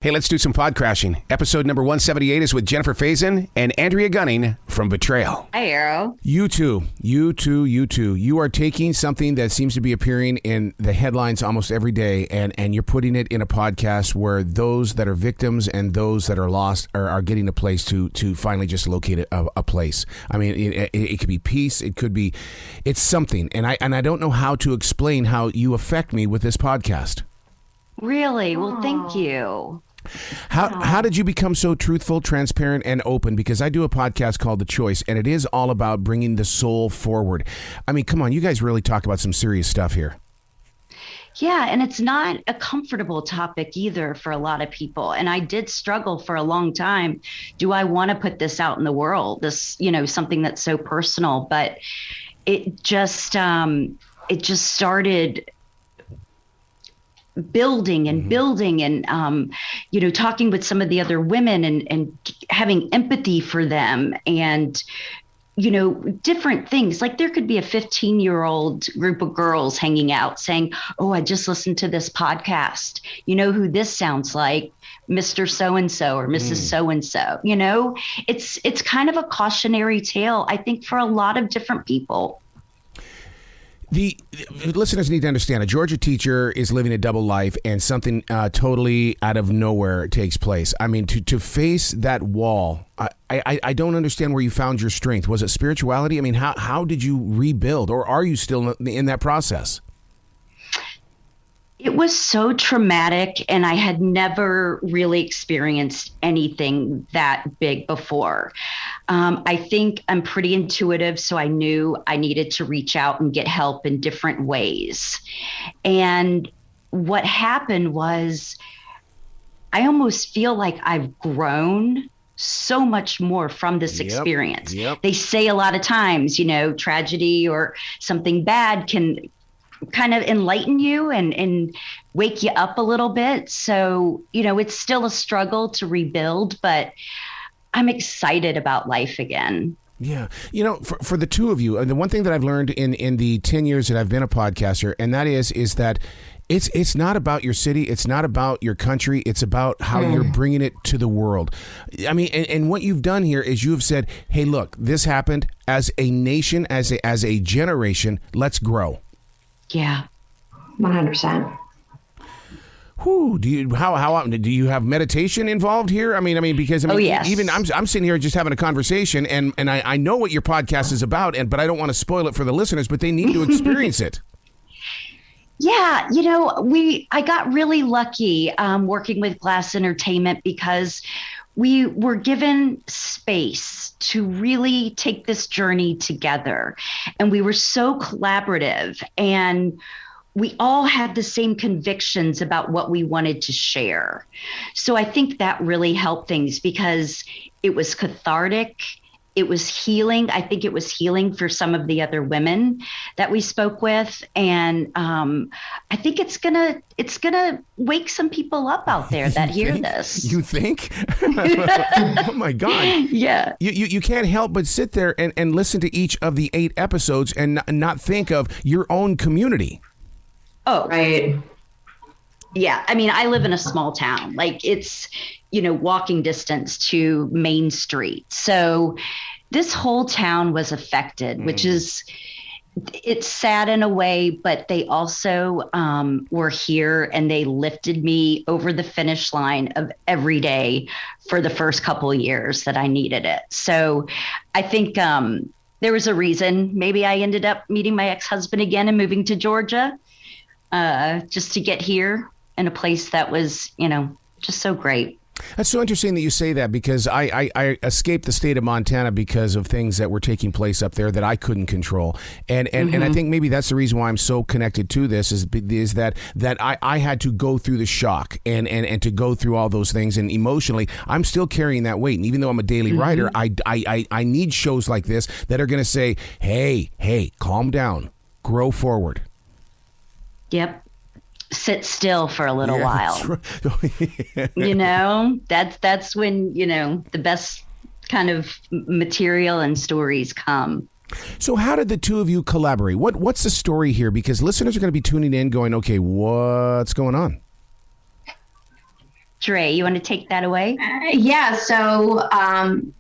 Hey, let's do some pod crashing. Episode number 178 is with Jennifer Faison and Andrea Gunning from Betrayal. Hi, Arrow. You two. You are taking something that seems to be appearing in the headlines almost every day, and you're putting it in a podcast where those that are victims and those that are lost are getting a place to finally just locate a place. I mean, it could be peace. It's something. And I don't know how to explain how you affect me with this podcast. Really? Well, thank you. How did you become so truthful, transparent, and open? Because I do a podcast called The Choice, and it is all about bringing the soul forward. I mean, come on, you guys really talk about some serious stuff here. Yeah, and it's not a comfortable topic either for a lot of people. And I did struggle for a long time. Do I want to put this out in the world? This, something that's so personal, but it just started building and talking with some of the other women and having empathy for them and different things. Like there could be a 15-year-old group of girls hanging out saying, oh, I just listened to this podcast, who this sounds like, Mr. So-and-so or Mrs. So-and-so. It's kind of a cautionary tale, I think, for a lot of different people. The listeners need to understand a Georgia teacher is living a double life and something totally out of nowhere takes place. I mean, to face that wall, I don't understand where you found your strength. Was it spirituality? I mean, how did you rebuild, or are you still in that process? It was so traumatic, and I had never really experienced anything that big before. I think I'm pretty intuitive, so I knew I needed to reach out and get help in different ways. And what happened was I almost feel like I've grown so much more from this experience. Yep. They say a lot of times, tragedy or something bad can kind of enlighten you and wake you up a little bit. So, it's still a struggle to rebuild, but I'm excited about life again. Yeah. For the two of you, and the one thing that I've learned in the 10 years that I've been a podcaster, and that is that it's not about your city. It's not about your country. It's about how you're bringing it to the world. I mean, and what you've done here is you have said, hey, look, this happened as a nation, as a generation. Let's grow. Yeah. 100%. How often do you have meditation involved here? I mean, because yes. Even I'm sitting here just having a conversation, and I know what your podcast is about, but I don't want to spoil it for the listeners, but they need to experience it. Yeah, I got really lucky working with Glass Entertainment because we were given space to really take this journey together. And we were so collaborative, and we all had the same convictions about what we wanted to share. So I think that really helped things because it was cathartic. It was healing. I think it was healing for some of the other women that we spoke with. And I think it's gonna wake some people up out there that hear this. You think? Oh my God. Yeah. You can't help but sit there and listen to each of the 8 episodes and not think of your own community. Oh, right. Yeah. I mean, I live in a small town. Like it's, walking distance to Main Street. So this whole town was affected, which is, it's sad in a way, but they also were here and they lifted me over the finish line of every day for the first couple of years that I needed it. So I think there was a reason. Maybe I ended up meeting my ex-husband again and moving to Georgia just to get here in a place that was, just so great. That's so interesting that you say that, because I escaped the state of Montana because of things that were taking place up there that I couldn't control. And I think maybe that's the reason why I'm so connected to this is that I had to go through the shock and to go through all those things. And emotionally, I'm still carrying that weight. And even though I'm a daily writer, I need shows like this that are going to say, hey, calm down, grow forward. Yep. Sit still for a little while. That's when, the best kind of material and stories come. So how did the two of you collaborate? What's the story here? Because listeners are going to be tuning in going, okay, what's going on? Dre, you want to take that away? Yeah. So,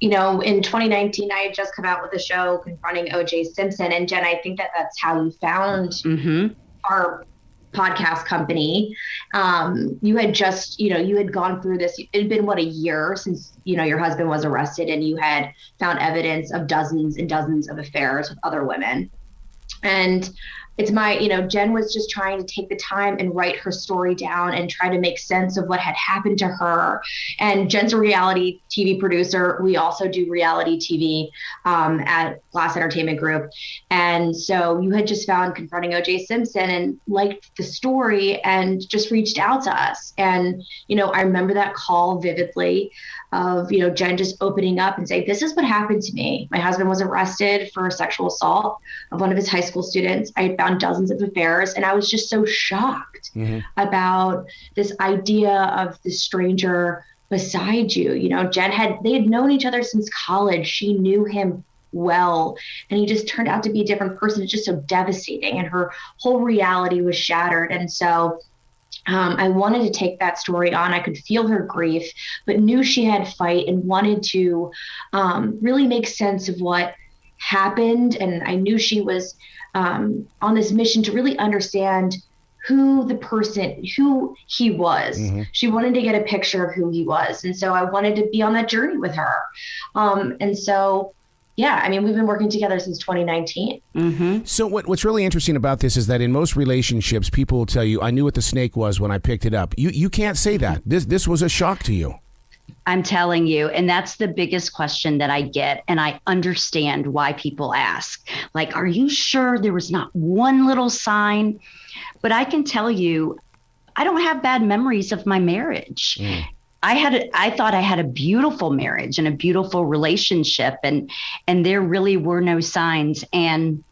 in 2019, I had just come out with a show confronting O.J. Simpson. And Jen, I think that's how you found our podcast company. You had just, you had gone through this. It had been, a year since, your husband was arrested, and you had found evidence of dozens and dozens of affairs with other women. And it's Jen was just trying to take the time and write her story down and try to make sense of what had happened to her. And Jen's a reality TV producer. We also do reality TV at Glass Entertainment Group. And so you had just found Confronting O.J. Simpson and liked the story and just reached out to us. And, I remember that call vividly of, Jen just opening up and saying, this is what happened to me. My husband was arrested for sexual assault of one of his high school students. I had found dozens of affairs, and I was just so shocked about this idea of the stranger beside you. They had known each other since college. She knew him well, and he just turned out to be a different person. It's just so devastating, and her whole reality was shattered. And so I wanted to take that story on. I could feel her grief, but knew she had fight and wanted to really make sense of what happened. And I knew she was on this mission to really understand who he was. She wanted to get a picture of who he was. And so I wanted to be on that journey with her. And so we've been working together since 2019. So what's really interesting about this is that in most relationships, people will tell you, I knew what the snake was when I picked it up. You can't say that. This was a shock to you. I'm telling you. And that's the biggest question that I get. And I understand why people ask, like, are you sure there was not one little sign? But I can tell you, I don't have bad memories of my marriage. I thought I had a beautiful marriage and a beautiful relationship, and there really were no signs. And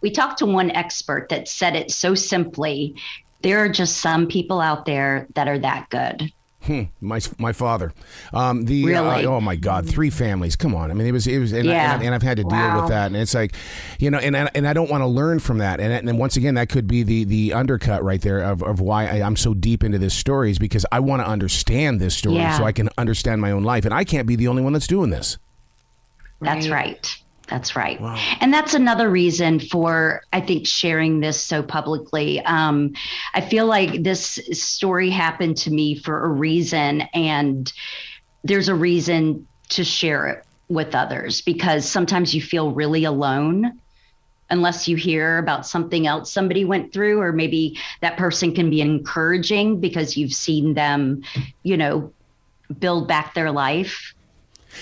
we talked to one expert that said it so simply: there are just some people out there that are that good. My father, Really? Oh my God, 3 families. Come on. I mean, it was, and I've had to deal with that. And it's like, and I don't want to learn from that. And once again, that could be the undercut right there of why I'm so deep into this story, is because I want to understand this story so I can understand my own life. And I can't be the only one that's doing this. That's right. That's right. Wow. And that's another reason for, I think, sharing this so publicly. I feel like this story happened to me for a reason, and there's a reason to share it with others, because sometimes you feel really alone unless you hear about something else somebody went through, or maybe that person can be encouraging because you've seen them, build back their life.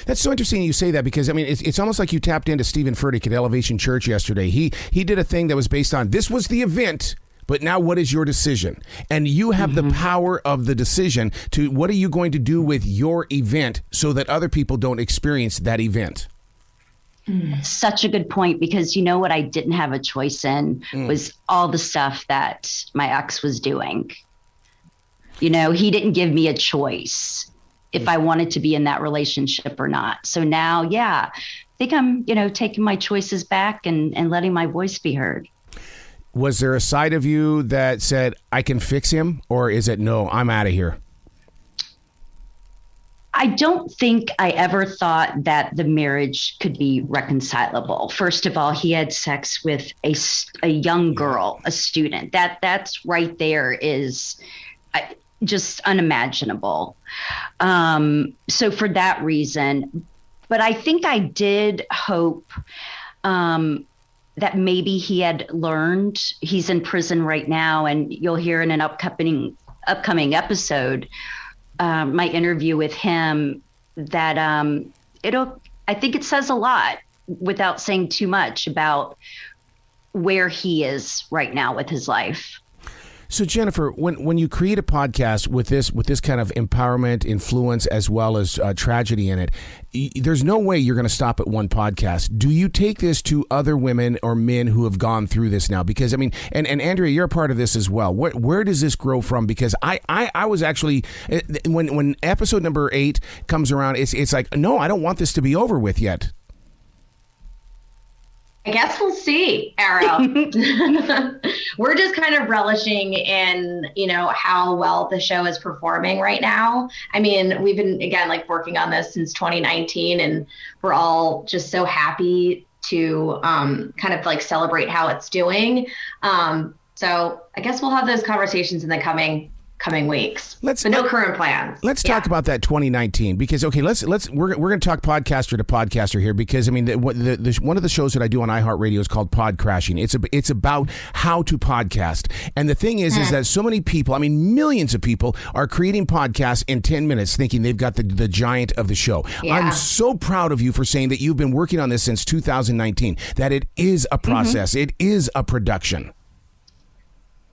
That's so interesting you say that, because, I mean, it's almost like you tapped into Stephen Furtick at Elevation Church yesterday. He did a thing that was based on, this was the event, but now what is your decision? And you have the power of the decision to, what are you going to do with your event so that other people don't experience that event? Such a good point, because what I didn't have a choice in was all the stuff that my ex was doing. He didn't give me a choice if I wanted to be in that relationship or not. So now, I think I'm, taking my choices back and letting my voice be heard. Was there a side of you that said, I can fix him? Or is it, no, I'm out of here? I don't think I ever thought that the marriage could be reconcilable. First of all, he had sex with a young girl, a student. That's right there is just unimaginable. So for that reason, but I think I did hope that maybe he had learned. He's in prison right now, and you'll hear in an upcoming episode, my interview with him, that I think it says a lot without saying too much about where he is right now with his life. So Jennifer, when you create a podcast with this kind of empowerment, influence, as well as tragedy in it, there's no way you're going to stop at one podcast. Do you take this to other women or men who have gone through this now? Because I mean, and Andrea, you're a part of this as well. Where does this grow from? Because I was actually, when episode number 8 comes around, it's like, no, I don't want this to be over with yet. I guess we'll see, Arrow. We're just kind of relishing in, how well the show is performing right now. I mean, we've been, again, like working on this since 2019, and we're all just so happy to kind of like celebrate how it's doing. So I guess we'll have those conversations in the coming weeks. But no current plans. Let's talk about that 2019, because we're going to talk podcaster to podcaster here, because I mean the one of the shows that I do on iHeartRadio is called Pod Crashing. It's about how to podcast, and the thing is that so many people, I mean millions of people, are creating podcasts in 10 minutes thinking they've got the giant of the show. Yeah. I'm so proud of you for saying that you've been working on this since 2019, that it is a process, it is a production.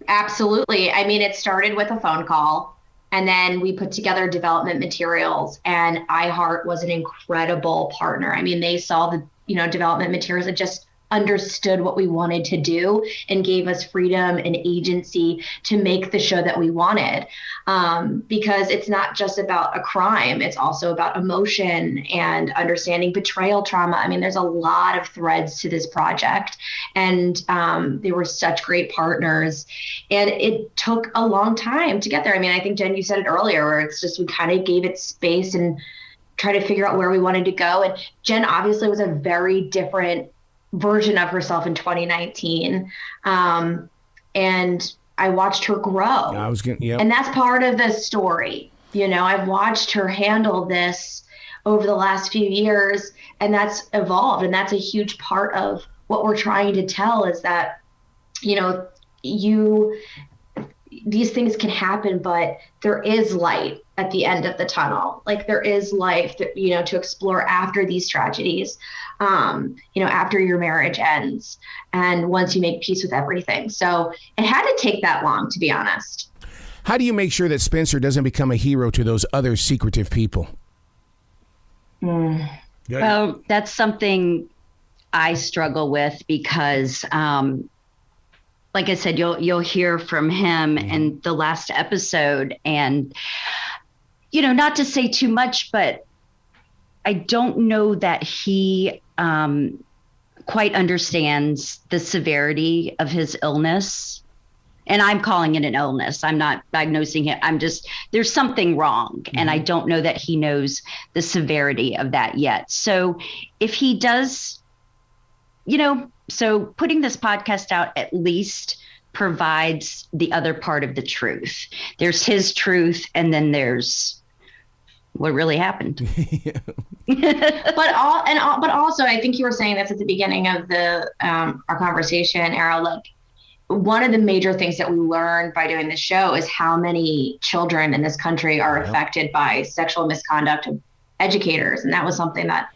Absolutely. I mean, it started with a phone call, and then we put together development materials, and iHeart was an incredible partner. I mean, they saw the, development materials and just understood what we wanted to do and gave us freedom and agency to make the show that we wanted. Because it's not just about a crime, it's also about emotion and understanding betrayal trauma. I mean, there's a lot of threads to this project, and they were such great partners, and it took a long time to get there. I mean, I think, Jen, you said it earlier, where it's just, we kind of gave it space and tried to figure out where we wanted to go. And Jen obviously was a very different version of herself in 2019. And I watched her grow. And that's part of the story. I've watched her handle this over the last few years, and that's evolved. And that's a huge part of what we're trying to tell, is that, these things can happen, but there is light at the end of the tunnel. Like, there is life, to explore after these tragedies, after your marriage ends, and once you make peace with everything. So it had to take that long, to be honest. How do you make sure that Spencer doesn't become a hero to those other secretive people? Well, that's something I struggle with, because, like I said, you'll hear from him in the last episode, and, not to say too much, but I don't know that he quite understands the severity of his illness. And I'm calling it an illness. I'm not diagnosing it. There's something wrong. And I don't know that he knows the severity of that yet. So if he does, so putting this podcast out at least provides the other part of the truth. There's his truth, and then there's what really happened. But also, I think you were saying this at the beginning of our conversation, Errol. Like, one of the major things that we learned by doing this show is how many children in this country are affected by sexual misconduct of educators, and that was something that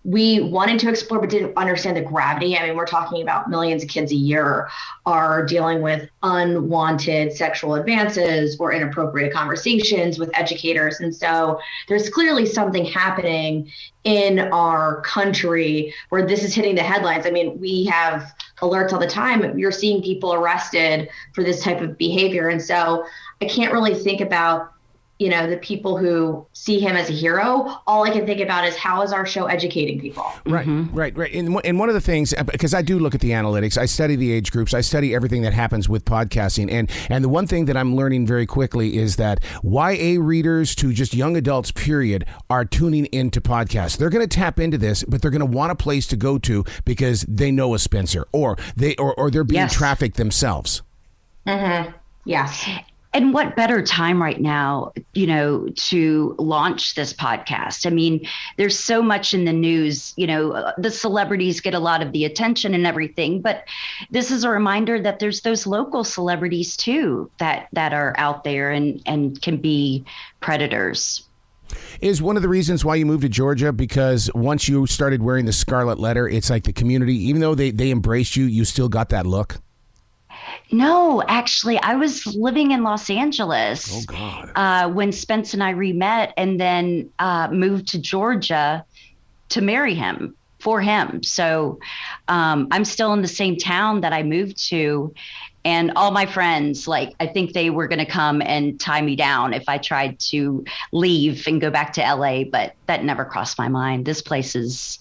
we wanted to explore, but didn't understand the gravity. I mean, we're talking about millions of kids a year are dealing with unwanted sexual advances or inappropriate conversations with educators. And so there's clearly something happening in our country where this is hitting the headlines. I mean, we have alerts all the time. You're seeing people arrested for this type of behavior. And so I can't really think about the people who see him as a hero. All I can think about is, how is our show educating people? Right. And one of the things, because I do look at the analytics, I study the age groups, I study everything that happens with podcasting. And the one thing that I'm learning very quickly is that YA readers to just young adults, period, are tuning into podcasts. They're going to tap into this, but they're going to want a place to go to because they know a Spencer, or they're being trafficked themselves. Yes. And what better time right now, to launch this podcast? I mean, there's so much in the news, the celebrities get a lot of the attention and everything, but this is a reminder that there's those local celebrities too that are out there and can be predators. Is one of the reasons why you moved to Georgia, because once you started wearing the scarlet letter, it's like the community, even though they embraced you, you still got that look? No, actually, I was living in Los Angeles when Spence and I re-met, and then moved to Georgia to marry him, for him. So I'm still in the same town that I moved to. And all my friends, I think they were going to come and tie me down if I tried to leave and go back to LA, but that never crossed my mind. This place is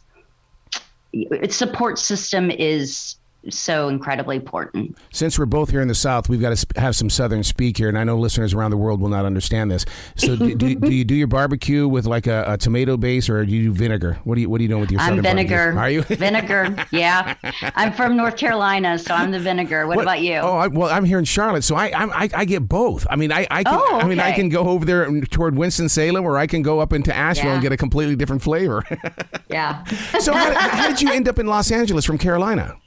support system is so incredibly important. Since we're both here in the South, we've got to have some Southern speak here, and I know listeners around the world will not understand this. So, do you do your barbecue with like a tomato base, or do you do vinegar? What are you doing with your Southern vinegar? Barbecue? Are you vinegar? Yeah, I'm from North Carolina, so I'm the vinegar. What about you? I'm here in Charlotte, so I get both. I mean, I can go over there toward Winston-Salem, or I can go up into Asheville and get a completely different flavor. Yeah. So how did you end up in Los Angeles from Carolina?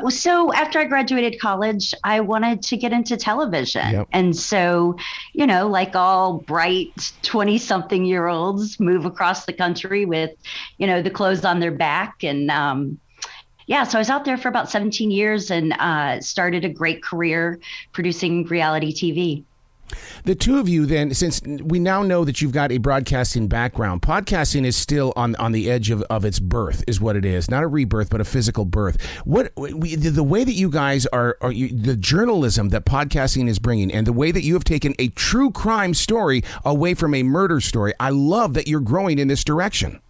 So after I graduated college, I wanted to get into television. Yep. And so, like all bright 20-something-year-olds move across the country with, the clothes on their back. And so I was out there for about 17 years and started a great career producing reality TV. The two of you then, since we now know that you've got a broadcasting background, podcasting is still on the edge of its birth, is what it is. Not a rebirth, but a physical birth. The way that you guys the journalism that podcasting is bringing, and the way that you have taken a true crime story away from a murder story, I love that you're growing in this direction.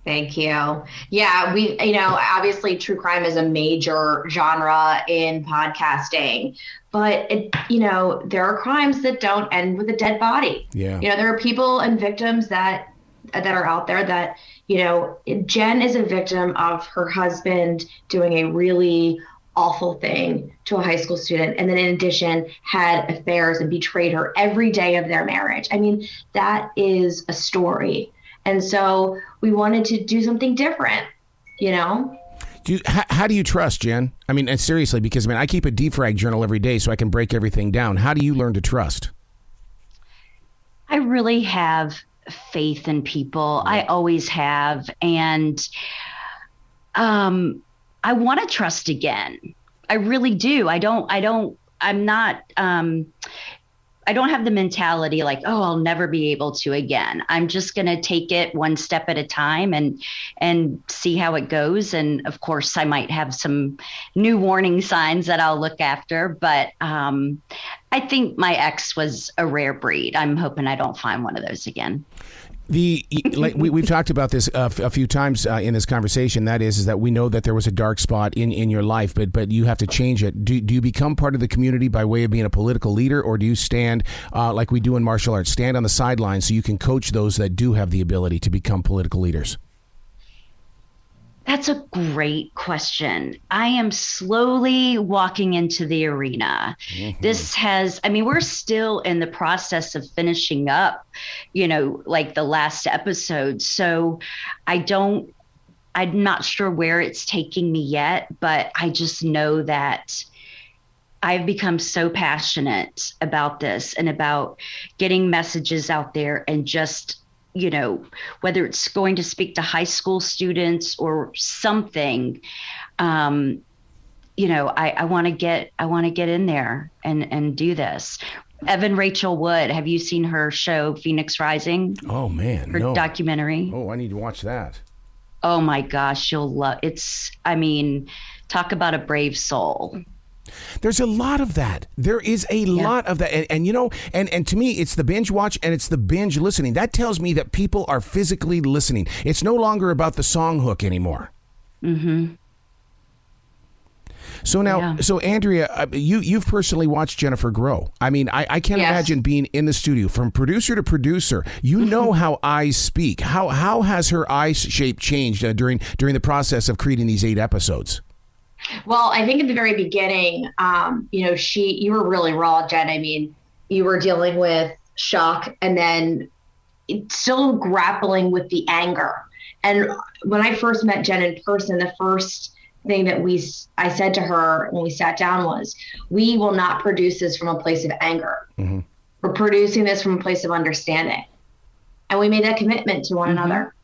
Thank you. Yeah, obviously true crime is a major genre in podcasting, but there are crimes that don't end with a dead body. Yeah. There are people and victims that are out there that, Jen is a victim of her husband doing a really awful thing to a high school student. And then in addition, had affairs and betrayed her every day of their marriage. I mean, that is a story. And so we wanted to do something different, How do you trust, Jen? I mean, and seriously, because I keep a defrag journal every day so I can break everything down. How do you learn to trust? I really have faith in people. I always have. And I want to trust again. I really do. I don't have the mentality like, I'll never be able to again. I'm just going to take it one step at a time and see how it goes. And of course, I might have some new warning signs that I'll look after. But I think my ex was a rare breed. I'm hoping I don't find one of those again. We've talked about this a few times in this conversation. That is that we know that there was a dark spot in your life, but you have to change it. Do you become part of the community by way of being a political leader, or do you stand like we do in martial arts, stand on the sidelines so you can coach those that do have the ability to become political leaders? That's a great question. I am slowly walking into the arena. Mm-hmm. We're still in the process of finishing up, like the last episode. So I'm not sure where it's taking me yet, but I just know that I've become so passionate about this and about getting messages out there and just whether it's going to speak to high school students or something, I want to get in there and do this. Evan Rachel Wood, have you seen her show Phoenix Rising? Oh man, her documentary. Oh, I need to watch that. Oh my gosh, you'll love it's. Talk about a brave soul. There's a lot of that. There is a lot of that. And to me, it's the binge watch and it's the binge listening. That tells me that people are physically listening. It's no longer about the song hook anymore. Mm-hmm. So now, so Andrea, you've personally watched Jennifer grow. I mean, I can't imagine being in the studio from producer to producer. You know how eyes speak. How has her eye shape changed during the process of creating these 8 episodes? Well, I think at the very beginning, you were really raw, Jen. I mean, you were dealing with shock and then still grappling with the anger. And when I first met Jen in person, the first thing that I said to her when we sat down was, we will not produce this from a place of anger. Mm-hmm. We're producing this from a place of understanding. And we made that commitment to one another.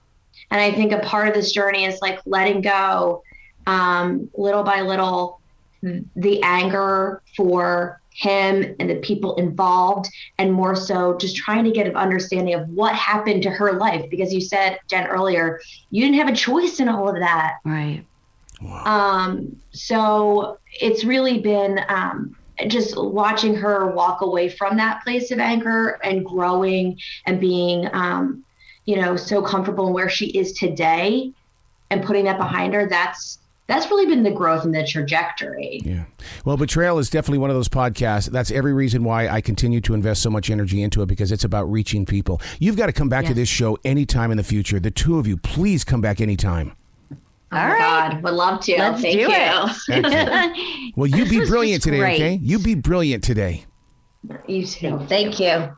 And I think a part of this journey is like letting go little by little, the anger for him and the people involved, and more so just trying to get an understanding of what happened to her life. Because you said, Jen, earlier, you didn't have a choice in all of that. Right. Wow. So it's really been just watching her walk away from that place of anger and growing and being, so comfortable in where she is today. and putting that behind her, that's really been the growth and the trajectory. Yeah. Well, Betrayal is definitely one of those podcasts. That's every reason why I continue to invest so much energy into it, because it's about reaching people. You've got to come back to this show anytime in the future. The two of you, please come back anytime. Oh my God, would love to. Let's Thank do you. it. Well, you be brilliant today, great. okay? You be brilliant today. You too. Thank you.